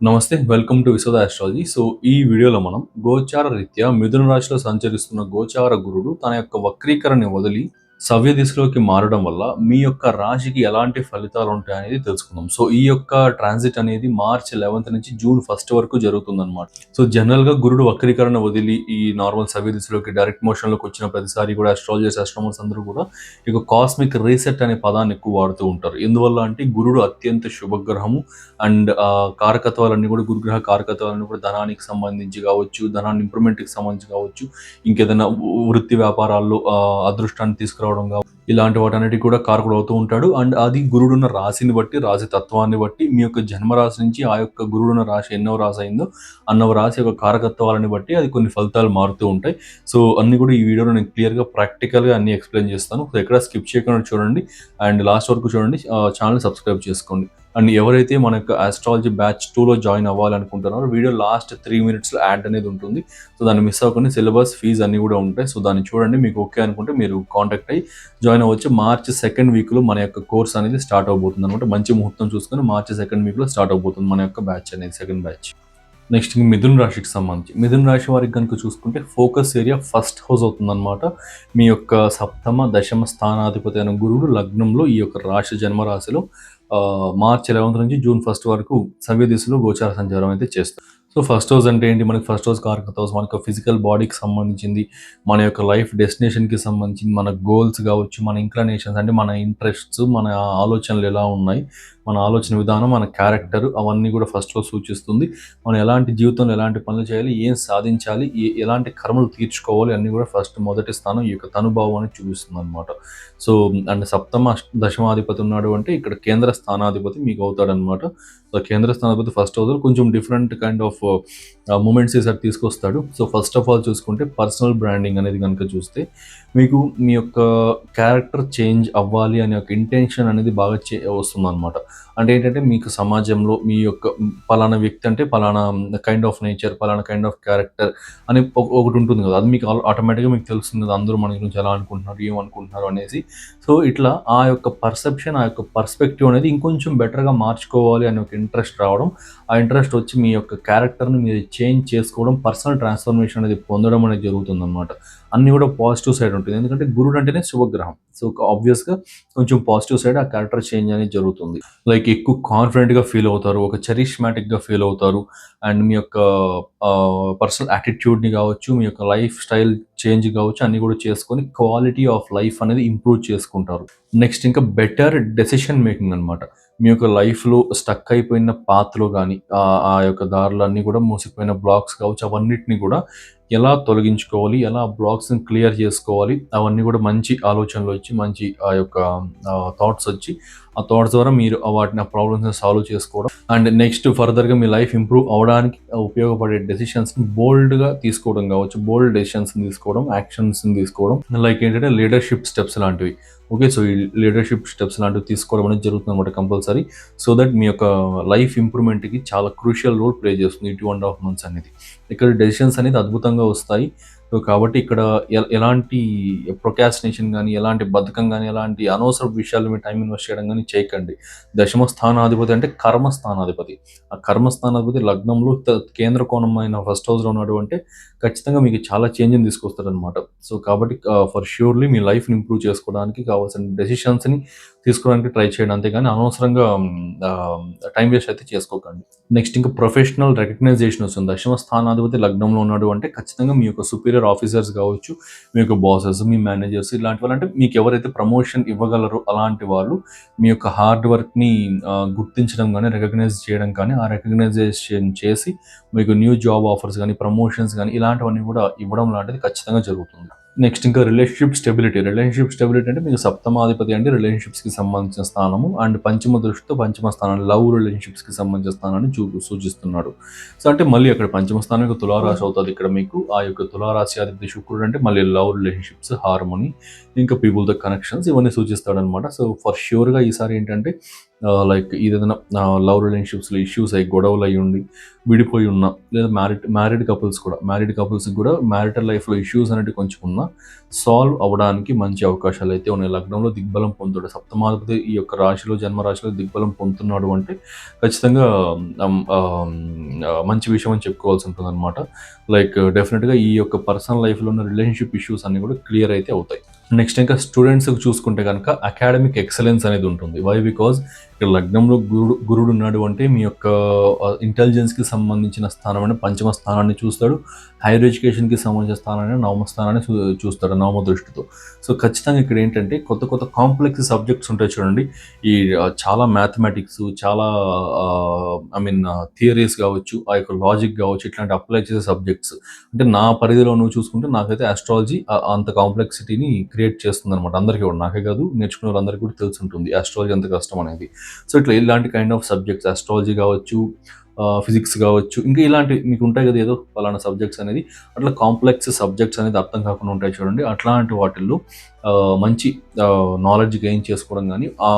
నమస్తే. Welcome to Vishoda astrology. So, ఈ వీడియోలో మనం గోచార రీత్యా మిథున రాశిలో సంచరిస్తున్న గోచార గురుడు తన యొక్క వక్రీకరణని వదిలి సవ్య దిశలోకి మారడం వల్ల మీ యొక్క రాశికి ఎలాంటి ఫలితాలుంటాయనేది తెలుసుకుందాం. సో, ఈ యొక్క ట్రాన్సిట్ అనేది మార్చ్ 11 నుంచి జూన్ 1 వరకు జరుగుతుందనమాట. సో, జనరల్‌గా గురుడు వక్రీకరణ వదిలి ఈ నార్మల్ సవ్య దిశలోకి డైరెక్ట్ మోషన్‌లోకి వచ్చిన ప్రతిసారి కూడా అస్ట్రాలజర్స్, ఆస్ట్రోనమర్స్ అందరూ కూడా ఇక కాస్మిక్ రీసెట్ అనే పదాన్ని ఎక్కువ వాడుతూ ఉంటారు. ఎందువల్ల అంటే గురుడు అత్యంత శుభగ్రహము అండ్ కారకత్వాలన్నీ కూడా గురుగ్రహ కారకత్వాలన్నీ కూడా ధనానికి సంబంధించి కావచ్చు, ధనాన్ని ఇంప్రూవ్‌మెంట్‌కి సంబంధించి కావచ్చు, ఇంకేదైనా వృత్తి వ్యాపారాల్లో అదృష్టాన్ని తీసుకురావడం ఇలాంటి వాటన్నిటికి కూడా కారకుడు అవుతూ ఉంటాడు. అండ్ అది గురుడున్న రాశిని బట్టి, రాశి తత్వాన్ని బట్టి మీ యొక్క జన్మరాశి నుంచి ఆ యొక్క గురుడున్న రాశి ఎన్నో రాశి అయిందో, అన్నవ రాశి యొక్క కారకత్వాలని బట్టి అది కొన్ని ఫలితాలు మారుతూ ఉంటాయి. సో, అన్నీ కూడా ఈ వీడియోలో నేను క్లియర్‌గా, ప్రాక్టికల్‌గా అన్నీ ఎక్స్‌ప్లెయిన్ చేస్తాను. సో, ఎక్కడ స్కిప్ చేయకుండా చూడండి అండ్ లాస్ట్ వరకు చూడండి. ఛానెల్‌ని సబ్స్క్రైబ్ చేసుకోండి. అండ్ ఎవరైతే మన యొక్క ఆస్ట్రాలజీ బ్యాచ్ 2లో జాయిన్ అవ్వాలనుకుంటున్నారో వీడియో లాస్ట్ 3 మినిట్స్‌లో యాడ్ అనేది ఉంటుంది. సో, దాన్ని మిస్ అవ్వకుండా సిలబస్, ఫీజ్ అన్నీ కూడా ఉంటాయి. సో, దాన్ని చూడండి. మీకు ఓకే అనుకుంటే మీరు కాంటాక్ట్ అయ్యి జాయిన్ అవ్వచ్చు. మార్చ్ 2nd వీక్‌లో మన యొక్క కోర్స్ అనేది స్టార్ట్ అవబోతుందనమాట. మంచి ముహూర్తం చూసుకొని మార్చ్ 2nd వీక్‌లో స్టార్ట్ అవబోతుంది మన యొక్క బ్యాచ్ అనేది, సెకండ్ బ్యాచ్. నెక్స్ట్ మిథున రాశికి సంబంధించి. మిథున రాశి వారికి గనుక చూసుకుంటే ఫోకస్ ఏరియా ఫస్ట్ హౌస్ అవుతుందనమాట. మీ యొక్క సప్తమ, దశమ స్థానాధిపతి అయిన గురుడు లగ్నంలో ఈ యొక్క రాశి జన్మరాశిలో మార్చ్ 11 నుంచి జూన్ 1 వరకు సవ్య దిశలో గోచార సంచారం అయితే చేస్తారు. సో, ఫస్ట్ హౌస్ అంటే ఏంటి? మనకి ఫస్ట్ హౌస్ కారకత్వ హౌస్ మనకు ఫిజికల్ బాడీకి సంబంధించింది, మన యొక్క లైఫ్ డెస్టినేషన్‌కి సంబంధించింది, మన గోల్స్ కావచ్చు, మన ఇంక్లినేషన్స్ అంటే మన ఇంట్రెస్ట్స్, మన ఆలోచనలు ఎలా ఉన్నాయి, మన ఆలోచన విధానం, మన క్యారెక్టర్ అవన్నీ కూడా ఫస్ట్‌లో సూచిస్తుంది. మనం ఎలాంటి జీవితంలో ఎలాంటి పనులు చేయాలి, ఏం సాధించాలి, ఎలాంటి కర్మలు తీర్చుకోవాలి అన్నీ కూడా మొదటి స్థానం ఈ యొక్క తనుభావాన్ని చూపిస్తుందనమాట. సో, అండ్ సప్తమ, దశమాధిపతి ఉన్నాడు అంటే ఇక్కడ కేంద్ర స్థానాధిపతి మీకు అవుతాడనమాట. సో, కేంద్ర స్థానాధిపతి ఫస్ట్ హౌస్‌లో కొంచెం డిఫరెంట్ కైండ్ ఆఫ్ మూమెంట్స్ ఈసారి తీసుకొస్తాడు. సో, ఫస్ట్ ఆఫ్ ఆల్ చూసుకుంటే పర్సనల్ బ్రాండింగ్ అనేది గనుక చూస్తే మీకు మీ యొక్క క్యారెక్టర్ చేంజ్ అవ్వాలి అనే ఒక ఇంటెన్షన్ అనేది బాగా వస్తుందనమాట. అంటే ఏంటంటే మీకు సమాజంలో మీ యొక్క పలానా వ్యక్తి అంటే పలానా కైండ్ ఆఫ్ నేచర్, పలానా కైండ్ ఆఫ్ క్యారెక్టర్ అని ఒకటి ఉంటుంది కదా! అది మీకు ఆటోమేటిక్‌గా మీకు తెలుస్తుంది కదా! అందరూ మన గురించి ఎలా అనుకుంటున్నారు, ఏమనుకుంటున్నారు అనేసి. సో, ఇట్లా ఆ యొక్క పర్సెప్షన్, ఆ యొక్క పర్స్పెక్టివ్ అనేది ఇంకొంచెం బెటర్‌గా మార్చుకోవాలి అనే ఒక ఇంట్రెస్ట్ రావడం, ఆ ఇంట్రెస్ట్ వచ్చి మీ యొక్క క్యారెక్టర్‌ని మీరు చేంజ్ చేసుకోవడం, పర్సనల్ ట్రాన్స్‌ఫర్మేషన్ అనేది పొందడం అనేది జరుగుతుందనమాట. అన్నీ కూడా పాజిటివ్ సైడ్ ఉంటుంది. ఎందుకంటే గురుడు అంటేనే శుభగ్రహం. సో, ఆబ్వియస్‌గా కొంచెం పాజిటివ్ సైడ్ ఆ క్యారెక్టర్ చేంజ్ అనేది జరుగుతుంది. లైక్ ఎక్కువ కాన్ఫిడెంట్‌గా ఫీల్ అవుతారు. ఒక చరిష్మాటిక్‌గా ఫీల్ అవుతారు. అండ్ మీ యొక్క పర్సనల్ యాటిట్యూడ్‌ని కావచ్చు, మీ యొక్క లైఫ్ స్టైల్ చేంజ్ కావచ్చు, అన్నీ కూడా చేసుకొని క్వాలిటీ ఆఫ్ లైఫ్ అనేది ఇంప్రూవ్ చేసుకుంటారు. నెక్స్ట్ ఇంకా బెటర్ డెసిషన్ మేకింగ్ అనమాట. మీ యొక్క లైఫ్‌లో స్టక్ అయిపోయిన పాత్‌లో గాని, ఆ యొక్క దారులన్నీ కూడా మూసుకుపోయిన బ్లాక్స్ కావచ్చు, అవన్నిటిని కూడా ఎలా తొలగించుకోవాలి, ఎలా బ్లాక్స్‌ని క్లియర్ చేసుకోవాలి, అవన్నీ కూడా మంచి ఆలోచనలొచ్చి, మంచి ఆ యొక్క థాట్సొచ్చి, ఆ థాట్స్ ద్వారా మీరు వాటిని ఆ ప్రాబ్లమ్స్‌ని సాల్వ్ చేసుకోవడం అండ్ నెక్స్ట్ ఫర్దర్‌గా మీ లైఫ్ ఇంప్రూవ్ అవ్వడానికి ఉపయోగపడే డెసిషన్స్‌ని బోల్డ్‌గా తీసుకోవడం కావచ్చు, బోల్డ్ డెసిషన్స్‌ని తీసుకోవడం, యాక్షన్స్‌ని తీసుకోవడం, లైక్ ఏంటంటే లీడర్‌షిప్ స్టెప్స్ లాంటివి. ఓకే. సో, ఈ లీడర్‌షిప్ స్టెప్స్ లాంటివి తీసుకోవడం అనేది జరుగుతుందన్నమాట కంపల్సరీ. సో దట్ మీ యొక్క లైఫ్ ఇంప్రూవ్‌మెంట్‌కి చాలా క్రూషియల్ రోల్ ప్లే చేస్తుంది ఈ 2½ మంత్స్ అనేది. ఇక్కడ డెసిషన్స్ అనేది అద్భుతంగా వస్తాయి. సో, కాబట్టి ఇక్కడ ఎలాంటి ప్రొకాస్టినేషన్ గాని, ఎలాంటి బద్ధకం గాని, ఎలాంటి అనవసరపు విషయాల్లో మీరు టైమ్ ఇన్వెస్ట్ చేయడం గాని చేయకండి. దశమ స్థానాధిపతి అంటే కర్మ స్థానాధిపతి. ఆ కర్మ స్థానాధిపతి లగ్నంలో కేంద్ర కోణమైన ఫస్ట్ హౌస్‌లో ఉన్నాడు అంటే ఖచ్చితంగా మీకు చాలా చేంజ్‌ని తీసుకొస్తాడనమాట. సో, కాబట్టి ఫర్ ష్యూర్‌లీ మీ లైఫ్‌ని ఇంప్రూవ్ చేసుకోవడానికి కావాల్సిన డెసిషన్స్‌ని తీసుకోవడానికి ట్రై చేయండి. అంతేగాని అనవసరంగా టైమ్ వేస్ట్ అయితే చేసుకోకండి. నెక్స్ట్ ఇంకా ప్రొఫెషనల్ రికగ్నైజేషన్ వస్తుంది. దశమ స్థానాధిపతి లగ్నంలో ఉన్నాడు అంటే ఖచ్చితంగా మీ యొక్క సుపీరియర్ ఆఫీసర్స్ కావచ్చు, మీ యొక్క బాసెస్, మీ మేనేజర్స్ ఇలాంటి వాళ్ళంటే మీకు ఎవరైతే ప్రమోషన్ ఇవ్వగలరో అలాంటి వాళ్ళు మీ యొక్క హార్డ్ వర్క్‌ని గుర్తించడం గాని, రికగ్నైజ్ చేయడం కానీ, ఆ రికగ్నైజేషన్ చేసి మీకు న్యూ జాబ్ ఆఫర్స్ గాని, ప్రమోషన్స్ గాని ఇలాంటివన్నీ కూడా ఇవ్వడం లాంటిది ఖచ్చితంగా జరుగుతుంది. నెక్స్ట్ ఇంకా రిలేషన్‌షిప్ స్టెబిలిటీ. రిలేషన్‌షిప్ స్టెబిలిటీ అంటే మీకు సప్తమాధిపతి అంటే రిలేషన్‌షిప్స్‌కి సంబంధించిన స్థానము అండ్ పంచమ దృష్టితో పంచమ స్థానాన్ని లవ్ రిలేషన్‌షిప్స్‌కి సంబంధించిన స్థానాన్ని సూచిస్తున్నాడు. సో, అంటే మళ్ళీ అక్కడ పంచమ స్థానం యొక్క తులారాశి అవుతది ఇక్కడ మీకు. ఆ యొక్క తులారాశి అధిపతి శుక్రుడు అంటే మళ్ళీ లవ్ రిలేషన్‌షిప్స్, హార్మనీ, ఇంకా పీపుల్‌తో కనెక్షన్స్ ఇవన్నీ సూచిస్తాడనమాట. సో, ఫర్ ష్యూర్‌గా ఈసారి ఏంటంటే లైక్ ఏదైనా లవ్ రిలేషన్షిప్స్లో ఇష్యూస్ అయ్యి గొడవలు అయ్యి ఉండి విడిపోయి ఉన్న, లేదా మ్యారీడ్ కపుల్స్కి కూడా మ్యారిటల్ లైఫ్లో ఇష్యూస్ అనేవి కొంచెం ఉన్నా సాల్వ్ అవ్వడానికి మంచి అవకాశాలు అయితే ఉన్నాయి. లగ్నంలో దిగ్బలం పొందుతాడు, సప్తమాధిపతి ఈ యొక్క రాశిలో జన్మరాశిలో దిగ్బలం పొందుతున్నాడు అంటే ఖచ్చితంగా మంచి విషయం అని చెప్పుకోవాల్సి ఉంటుంది అనమాట. లైక్ డెఫినెట్గా ఈ యొక్క పర్సనల్ లైఫ్లో ఉన్న రిలేషన్షిప్ ఇష్యూస్ అన్నీ కూడా క్లియర్ అయితే అవుతాయి. నెక్స్ట్ ఇంకా స్టూడెంట్స్కి చూసుకుంటే కనుక అకాడమిక్ ఎక్సలెన్స్ అనేది ఉంటుంది. వై? బికాజ్ ఇక్కడ లగ్నంలో గురుడు ఉన్నాడు అంటే మీ యొక్క ఇంటెలిజెన్స్కి సంబంధించిన స్థానమైన పంచమ స్థానాన్ని చూస్తాడు. హైయర్ ఎడ్యుకేషన్కి సంబంధించిన స్థానాన్ని నవమ స్థానాన్ని చూస్తాడు నవమ దృష్టితో. సో ఖచ్చితంగా ఇక్కడ ఏంటంటే కొత్త కొత్త కాంప్లెక్స్ సబ్జెక్ట్స్ ఉంటాయి చూడండి. ఈ చాలా మ్యాథమెటిక్స్, చాలా థియరీస్ కావచ్చు, ఆ యొక్క లాజిక్ కావచ్చు, ఇట్లాంటి అప్లై చేసే సబ్జెక్ట్స్ అంటే నా పరిధిలో నువ్వు చూసుకుంటే నాకైతే ఆస్ట్రాలజీ అంత కాంప్లెక్సిటీని క్రియేట్ చేస్తుంది అనమాట. అందరికీ కూడా, నాకే కాదు నేర్చుకునే వాళ్ళందరికీ కూడా తెలిసి ఉంటుంది ఆస్ట్రాలజీ ఎంత కష్టం అనేది. సో ఇట్లా ఇలాంటి కైండ్ ఆఫ్ సబ్జెక్ట్స్ ఆస్ట్రాలజీ కావచ్చు, ఫిజిక్స్ కావచ్చు, ఇంకా ఇలాంటి మీకు ఉంటాయి కదా ఏదో పలానా సబ్జెక్ట్స్ అనేది, అట్లా కాంప్లెక్స్ సబ్జెక్ట్స్ అనేది అర్థం కాకుండా ఉంటాయి చూడండి. అట్లాంటి వాటిల్లో మంచి నాలెడ్జ్ గెయిన్ చేసుకోవడం కానీ, ఆ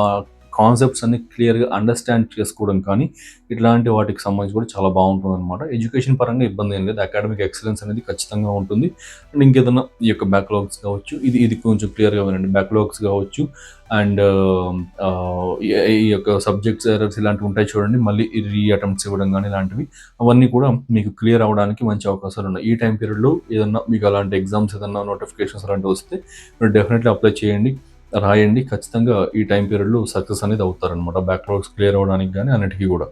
కాన్సెప్ట్స్ అన్ని క్లియర్గా అండర్స్టాండ్ చేసుకోవడం కానీ, ఇట్లాంటి వాటికి సంబంధించి కూడా చాలా బాగుంటుంది అనమాట. ఎడ్యుకేషన్ పరంగా ఇబ్బంది ఏం లేదు, అకాడమిక్ ఎక్సలెన్స్ అనేది ఖచ్చితంగా ఉంటుంది. అండ్ ఇంకేదన్నా ఈ యొక్క బ్యాక్లాగ్స్ కావచ్చు, ఇది కొంచెం క్లియర్గా వినండి, బ్యాక్లాగ్స్ కావచ్చు అండ్ ఈ యొక్క సబ్జెక్ట్స్ ఎర్రర్స్ ఇలాంటివి ఉంటాయి చూడండి, మళ్ళీ రీ అటెంప్ట్స్ ఇవ్వడం కానీ ఇలాంటివి అవన్నీ కూడా మీకు క్లియర్ అవ్వడానికి మంచి అవకాశాలు ఉన్నాయి. ఈ టైం పీరియడ్లో ఏదన్నా మీకు అలాంటి ఎగ్జామ్స్ ఏదన్నా నోటిఫికేషన్స్ అలాంటివి వస్తే మీరు డెఫినెట్లీ అప్లై చేయండి, రాయండి. ఖచ్చితంగా ఈ టైం పీరియడ్లో సక్సెస్ అనేది అవుతారనమాట, బ్యాక్లాగ్స్ క్లియర్ అవ్వడానికి కానీ అన్నిటికీ కూడా.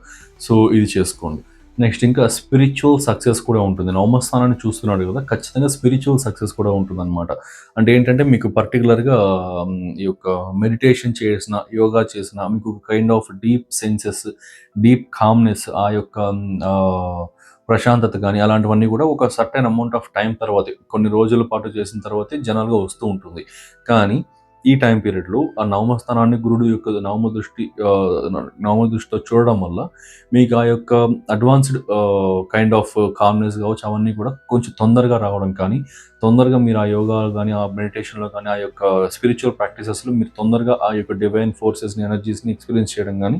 సో ఇది చేసుకోండి. నెక్స్ట్ ఇంకా స్పిరిచువల్ సక్సెస్ కూడా ఉంటుంది. నవమ స్థానాన్ని చూస్తున్నాడు కదా, ఖచ్చితంగా స్పిరిచువల్ సక్సెస్ కూడా ఉంటుందన్నమాట. అంటే ఏంటంటే మీకు పర్టికులర్గా ఈ యొక్క మెడిటేషన్ చేసిన, యోగా చేసిన, మీకు kind of deep senses, deep calmness, ఆ యొక్క ప్రశాంతత కానీ అలాంటివన్నీ కూడా ఒక సర్టెన్ అమౌంట్ ఆఫ్ టైం తర్వాత, కొన్ని రోజుల పాటు చేసిన తర్వాతే జనరల్గా వస్తూ ఉంటుంది. కానీ ఈ టైం పీరియడ్లో ఆ నవమ స్థానాన్ని గురుడు యొక్క నవమ దృష్టితో చూడడం వల్ల మీకు ఆ యొక్క అడ్వాన్స్డ్ కైండ్ ఆఫ్ కామ్నెస్ కావచ్చు, అవన్నీ కూడా కొంచెం తొందరగా రావడం కానీ, తొందరగా మీరు ఆ యోగాలో కానీ, ఆ మెడిటేషన్లో కానీ, ఆ యొక్క స్పిరిచువల్ ప్రాక్టీసెస్లో మీరు తొందరగా ఆ యొక్క డివైన్ ఫోర్సెస్ని, ఎనర్జీస్ని ఎక్స్పీరియన్స్ చేయడం కానీ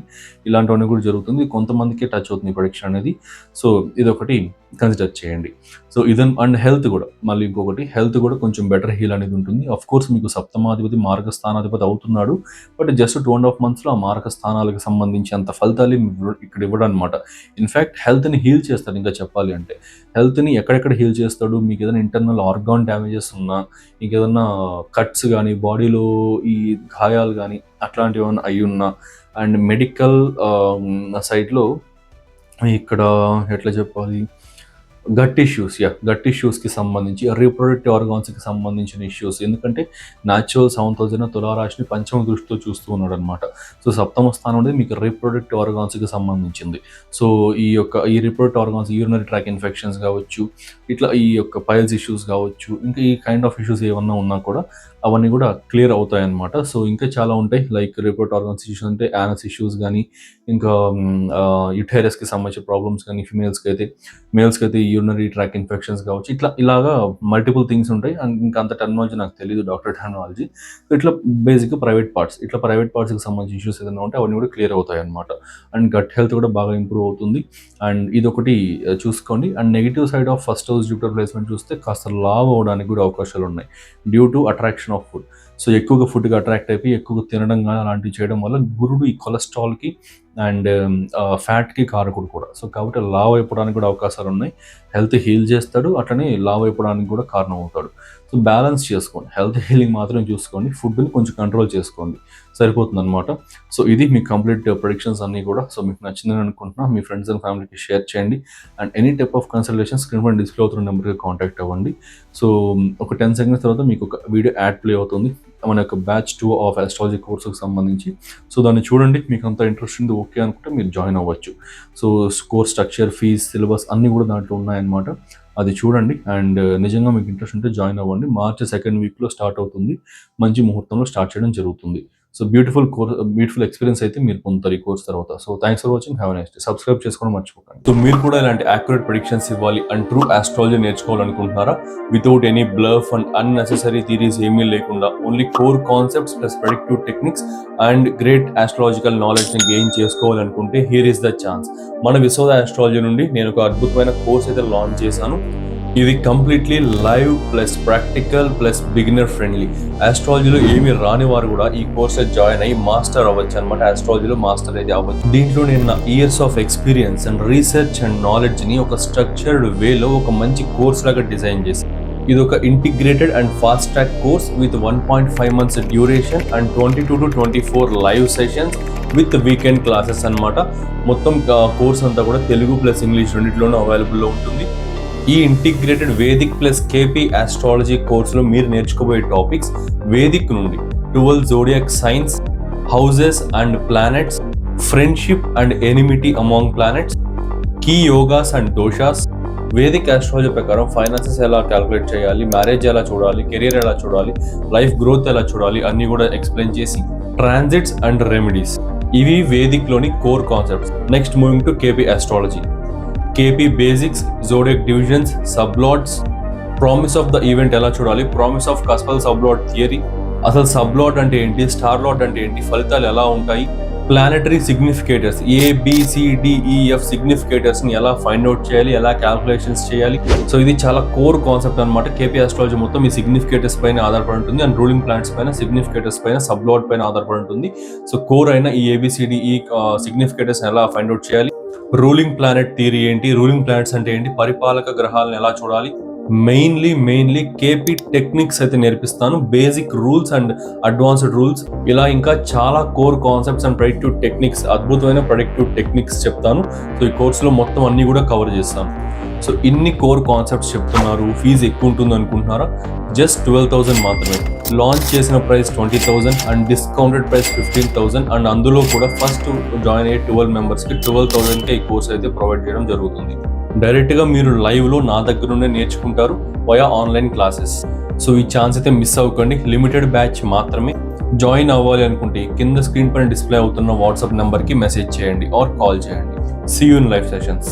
ఇలాంటివన్నీ కూడా జరుగుతుంది. కొంతమందికి టచ్ అవుతుంది ఈ ప్రొడిక్షన్ అనేది. సో ఇదొకటి కన్సిడర్ చేయండి. సో అండ్ హెల్త్ కూడా, మళ్ళీ ఇంకొకటి హెల్త్ కూడా కొంచెం బెటర్ హీల్ అనేది ఉంటుంది. అఫ్ కోర్స్ మీకు సప్తమాధిపతి మార్గ స్థానాధిపతి అవుతున్నాడు, బట్ జస్ట్ 2.5 monthsలో ఆ మార్గ స్థానాలకు సంబంధించి అంత ఫలితాలు ఇక్కడ ఇవ్వడం అనమాట. ఇన్ఫ్యాక్ట్ హెల్త్ని హీల్ చేస్తాడు. ఇంకా చెప్పాలి అంటే హెల్త్ని ఎక్కడెక్కడ హీల్ చేస్తాడు, మీకు ఏదైనా ఇంటర్నల్ ఆర్గాన్ డ్యామేజెస్ ఉన్నా, మీకు ఏదైనా కట్స్ కానీ, బాడీలో ఈ గాయాలు కానీ అట్లాంటివి ఏమైనా అయి ఉన్నా, అండ్ మెడికల్ సైడ్లో ఇక్కడ ఎట్లా చెప్పాలి, గట్ ఇష్యూస్కి సంబంధించి, రీప్రొడక్టివ్ ఆర్గాన్స్కి సంబంధించిన ఇష్యూస్, ఎందుకంటే న్యాచురల్ 7th హౌస్ అయిన తులారాశిని పంచమ దృష్టితో చూస్తూ ఉన్నాడు అనమాట. సో సప్తమ స్థానం అనేది మీకు రీప్రొడక్టివ్ ఆర్గాన్స్కి సంబంధించింది. సో ఈ reproductive organs, urinary tract infections కావచ్చు, ఇట్లా ఈ యొక్క పైల్స్ ఇష్యూస్ కావచ్చు, ఇంకా ఈ కైండ్ ఆఫ్ ఇష్యూస్ ఏమన్నా ఉన్నా కూడా అవన్నీ కూడా క్లియర్ అవుతాయి అనమాట. సో ఇంకా చాలా ఉంటాయి, లైక్ రిపోర్ట్ ఆర్గాన్స్ ఇష్యూస్ అంటే యానస్ ఇష్యూస్ కానీ, ఇంకా యుటైరస్కి సంబంధించిన ప్రాబ్లమ్స్ కానీ, మేల్స్కి అయితే యూరినరీ ట్రాక్ ఇన్ఫెక్షన్స్ కావచ్చు, ఇలాగా మల్టిపుల్ థింగ్స్ ఉంటాయి. ఇంకా అంత టెక్నాలజీ నాకు తెలియదు, డాక్టర్ టెక్నాలజీ. సో ఇట్లా బేసిక్గా ప్రైవేట్ పార్ట్స్కి సంబంధించిన ఇష్యూస్ ఏదైనా ఉంటే అవన్నీ కూడా క్లియర్ అవుతాయి అనమాట. అండ్ గట్ హెల్త్ కూడా బాగా ఇంప్రూవ్ అవుతుంది. అండ్ ఇదొకటి చూసుకోండి. And negative side of first house Jupiter placement చూస్తే కాస్త లావ్ అవడానికి కూడా అవకాశాలు ఉన్నాయి, due to attraction of food. So ఎక్కువగా ఫుడ్కి అట్రాక్ట్ అయిపోయి ఎక్కువగా తినడం కానీ అలాంటివి చేయడం వల్ల గురుడు ఈ కొలెస్ట్రాల్కి అండ్ ఫ్యాట్కి కారకుడు కూడా. సో కాబట్టి లావ్ అయిపోవడానికి కూడా అవకాశాలు ఉన్నాయి. హెల్త్ హీల్ చేస్తాడు, అట్లనే లావ్ అయిపోవడానికి కూడా కారణం అవుతాడు. సో బ్యాలెన్స్ చేసుకోండి, హెల్త్ హీలింగ్ మాత్రం చూసుకోండి, ఫుడ్ని కొంచెం కంట్రోల్ చేసుకోండి, సరిపోతుంది అనమాట. సో ఇది మీ కంప్లీట్ ప్రొడిక్షన్స్ అన్నీ కూడా. సో మీకు నచ్చిందని అనుకుంటున్నా. మీ ఫ్రెండ్స్ అండ్ ఫ్యామిలీకి షేర్ చేయండి. And any type of consultation screen పైన డిస్ప్లే అవుతున్న నెంబర్కి కాంటాక్ట్ అవ్వండి. సో ఒక 10 seconds తర్వాత మీకు ఒక వీడియో యాడ్ ప్లే అవుతుంది మన యొక్క బ్యాచ్ 2 ఆఫ్ ఆస్ట్రాలజీ కోర్సుకు సంబంధించి. సో దాన్ని చూడండి, మీకు అంత ఇంట్రెస్ట్ ఉంది, ఓకే అనుకుంటే మీరు జాయిన్ అవ్వచ్చు. So course structure, fees, syllabus అన్నీ కూడా దాంట్లో ఉన్నాయన్నమాట. అది చూడండి. అండ్ నిజంగా మీకు ఇంట్రెస్ట్ ఉంటే జాయిన్ అవ్వండి. March 2nd వీక్లో స్టార్ట్ అవుతుంది, మంచి ముహూర్తంలో స్టార్ట్ చేయడం జరుగుతుంది. సో బ్యూటిఫుల్ ఎక్స్పీరియన్స్ అయితే మీరు పొందుతారు ఈ కోర్స్ తర్వాత. So thanks for watching, have a nice day. Subscribe చేసుకోవడం మర్చిపోకండి. సో మీరు కూడా ఇలాంటి యాక్యురేట్ ప్రెడిక్షన్స్ ఇవ్వాలి అండ్ ట్రూ ఆస్ట్రాలజీ నేర్చుకోవాలనుకుంటున్నారా? Without any bluff and unnecessary theories ఏమీ లేకుండా only core concepts plus predictive techniques and great astrological knowledge ని గెయిన్ చేసుకోవాలనుకుంటే హియర్ ఇస్ ద ఛాన్స్. మన విశ్వద ఆస్ట్రాలజీ నుండి నేను ఒక అద్భుతమైన కోర్స్ అయితే లాంచ్ చేశాను. ఇది completely live plus practical plus beginner friendly. ఆస్ట్రాలజీలో ఏమి రాని వారు కూడా ఈ కోర్స్ జాయిన్ అయ్యి మాస్టర్ అవ్వచ్చు అనమాట. ఆస్ట్రాలజీలో మాస్టర్ అయితే అవ్వచ్చు. దీంట్లో నేను నా years of experience and research and knowledge ని ఒక స్ట్రక్చర్డ్ వేలో ఒక మంచి కోర్స్ లాగా డిజైన్ చేశాను. ఇది ఒక integrated and fast track course with 1.5 months duration and 22 to 24 live sessions with weekend classes అన్నమాట. మొత్తం కోర్స్ అంతా కూడా తెలుగు ప్లస్ ఇంగ్లీష్ రెండింటిలోనూ అవైలబుల్లో ఉంటుంది. ఈ integrated Vedic plus KP astrology కోర్సులో మీరు నేర్చుకోబోయే టాపిక్స్ వేదిక్ నుండి 12 zodiac signs, houses and planets, friendship and enmity among planets, key yogas and doshas, Vedic astrology ప్రకారం ఫైనాన్సెస్ ఎలా క్యాలిక్యులేట్ చేయాలి, మ్యారేజ్ ఎలా చూడాలి, కెరీర్ ఎలా చూడాలి, లైఫ్ గ్రోత్ ఎలా చూడాలి అన్ని కూడా ఎక్స్ప్లెయిన్ చేసి, ట్రాన్సిట్స్ అండ్ రెమెడీస్, ఇవి వేదిక్ లోని core concepts. Next moving to KP astrology. KP basics, zodiac divisions, సబ్లాట్స్, promise of the event ఎలా చూడాలి, ప్రామిస్ ఆఫ్ కస్పల్ సబ్లాట్ థియరీ, అసలు సబ్లాట్ అంటే ఏంటి, స్టార్ లాట్ అంటే ఏంటి, ఫలితాలు ఎలా ఉంటాయి, ప్లానెటరీ సిగ్నిఫికేటర్స్ ABCDEF సిగ్నిఫికేటర్స్ ని ఎలా ఫైండ్ అవుట్ చేయాలి, ఎలా క్యాల్కులేషన్స్ చేయాలి. సో ఇది చాలా కోర్ కాన్సెప్ట్ అనమాట. కేపీ ఆస్ట్రాలజీ మొత్తం ఈ సిగ్నిఫికేటర్స్ పైన ఆధారపడి ఉంటుంది అండ్ రూలింగ్ ప్లానెట్స్ పైన, సిగ్నిఫికేటర్స్ పైన, సబ్లాట్ పైన ఆధారపడి ఉంటుంది. సో కోర్ అయిన ఈ ABCDE సిగ్నిఫికేటర్స్ ఎలా ఫైండ్ అవుట్ చేయాలి, రూలింగ్ ప్లానెట్ థియరీ ఏంటి, రూలింగ్ ప్లానెట్స్ అంటే ఏంటి, పరిపాలక గ్రహాలను ఎలా చూడాలి, మెయిన్లీ కేపీ టెక్నిక్స్ అయితే నేర్పిస్తాను. Basic rules and advanced rules, ఇలా ఇంకా చాలా core concepts and predictive techniques, అద్భుతమైన ప్రెడిక్టివ్ టెక్నిక్స్ చెప్తాను. సో ఈ కోర్సులో మొత్తం అన్ని కూడా కవర్ చేస్తాను. సో ఇన్ని కోర్ కాన్సెప్ట్స్ చెప్తున్నారు, ఫీజు ఎక్కువ ఉంటుంది అనుకుంటున్నారా? జస్ట్ 12,000 మాత్రమే. లాంచ్ చేసిన price 20,000 and discounted price 15,000 and అందులో కూడా ఫస్ట్ జాయిన్ అయ్యే 12 మెంబర్స్కి 12,000కే ఈ కోర్స్ అయితే ప్రొవైడ్ చేయడం జరుగుతుంది. డైరెక్ట్గా మీరు లైవ్లో నా దగ్గర నుండే నేర్చుకుంటారు వయా ఆన్లైన్ క్లాసెస్. సో ఈ ఛాన్స్ అయితే మిస్ అవ్వకండి. లిమిటెడ్ బ్యాచ్ మాత్రమే. జాయిన్ అవ్వాలి అనుకుంటే కింద స్క్రీన్ పైన డిస్ప్లే అవుతున్న వాట్సాప్ నెంబర్కి మెసేజ్ చేయండి ఆర్ కాల్ చేయండి. See you in live sessions.